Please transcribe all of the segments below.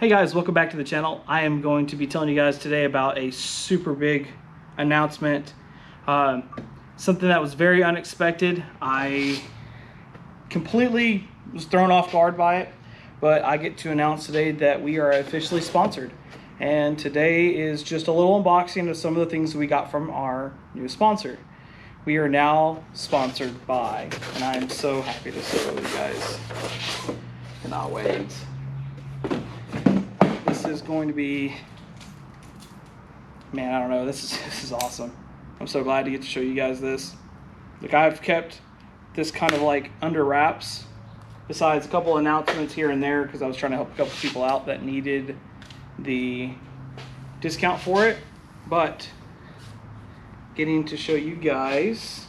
Hey guys, welcome back to the channel. I am going to be telling you guys today about a super big announcement. Something that was very unexpected. I completely was thrown off guard by it, but I get to announce today that we are officially sponsored. And today is just a little unboxing of some of the things we got from our new sponsor. We are now sponsored by, and I am so happy to show you guys. Cannot wait. This is going to be, man, I don't know, this is awesome. I'm so glad to get to show you guys this. Like, I've kept this kind of like under wraps, besides a couple announcements here and there, because I was trying to help a couple people out that needed the discount for it. But getting to show you guys,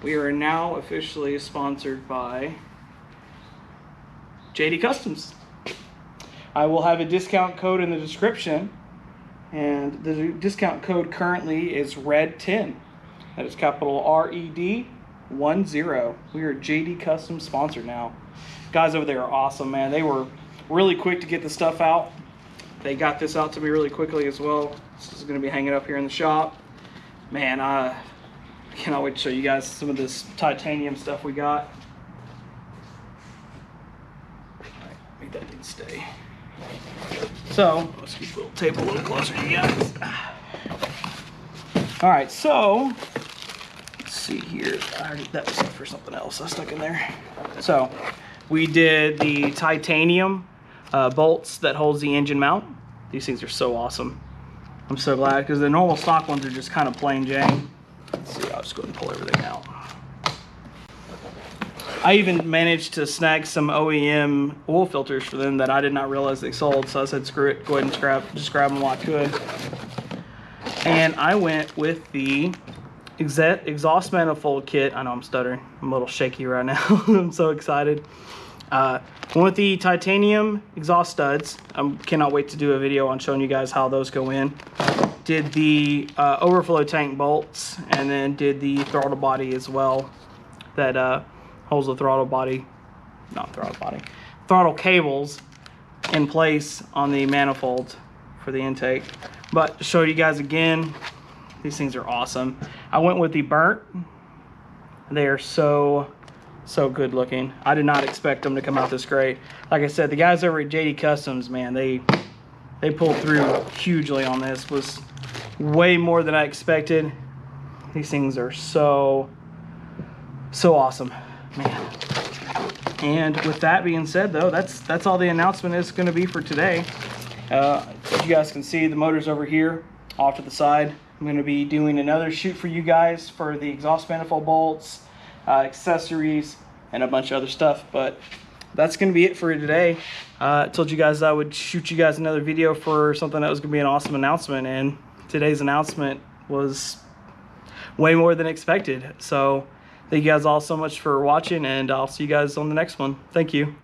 we are now officially sponsored by JD Customs. I will have a discount code in the description, and the discount code currently is RED10. That is capital RED10. We are JD Customs sponsored now. Guys over there are awesome, man. They were really quick to get the stuff out. They got this out to me really quickly as well. This is going to be hanging up here in the shop. Man, I cannot wait to show you guys some of this titanium stuff we got. All right, make that thing stay. So let's keep the little tape a little closer to you guys. All right, so let's see here. That was for something else I stuck in there. So we did the titanium bolts that holds the engine mount. These things are so awesome. I'm so glad, because the normal stock ones are just kind of plain Jane. Let's see, I'll just go ahead and pull everything out. I even managed to snag some OEM oil filters for them that I did not realize they sold, so I said screw it, go ahead and just grab them while I could. And I went with the exhaust manifold kit. I know I'm stuttering, I'm a little shaky right now. I'm so excited. Went with the titanium exhaust studs. I cannot wait to do a video on showing you guys how those go in. Did the overflow tank bolts, and then did the throttle body as well. That holds the throttle cables in place on the manifold for the intake. But to show you guys again, these things are awesome. I went with the burnt. They are so good looking. I did not expect them to come out this great. Like I said, the guys over at JD Customs, man, they pulled through hugely on this. Was way more than I expected. These things are so awesome, man. And with that being said, though, that's all the announcement is going to be for today. As you guys can see, the motor's over here off to the side. I'm going to be doing another shoot for you guys for the exhaust manifold bolts, accessories, and a bunch of other stuff. But that's going to be it for today. I told you guys I would shoot you guys another video for something that was going to be an awesome announcement, and today's announcement was way more than expected. So thank you guys all so much for watching, and I'll see you guys on the next one. Thank you.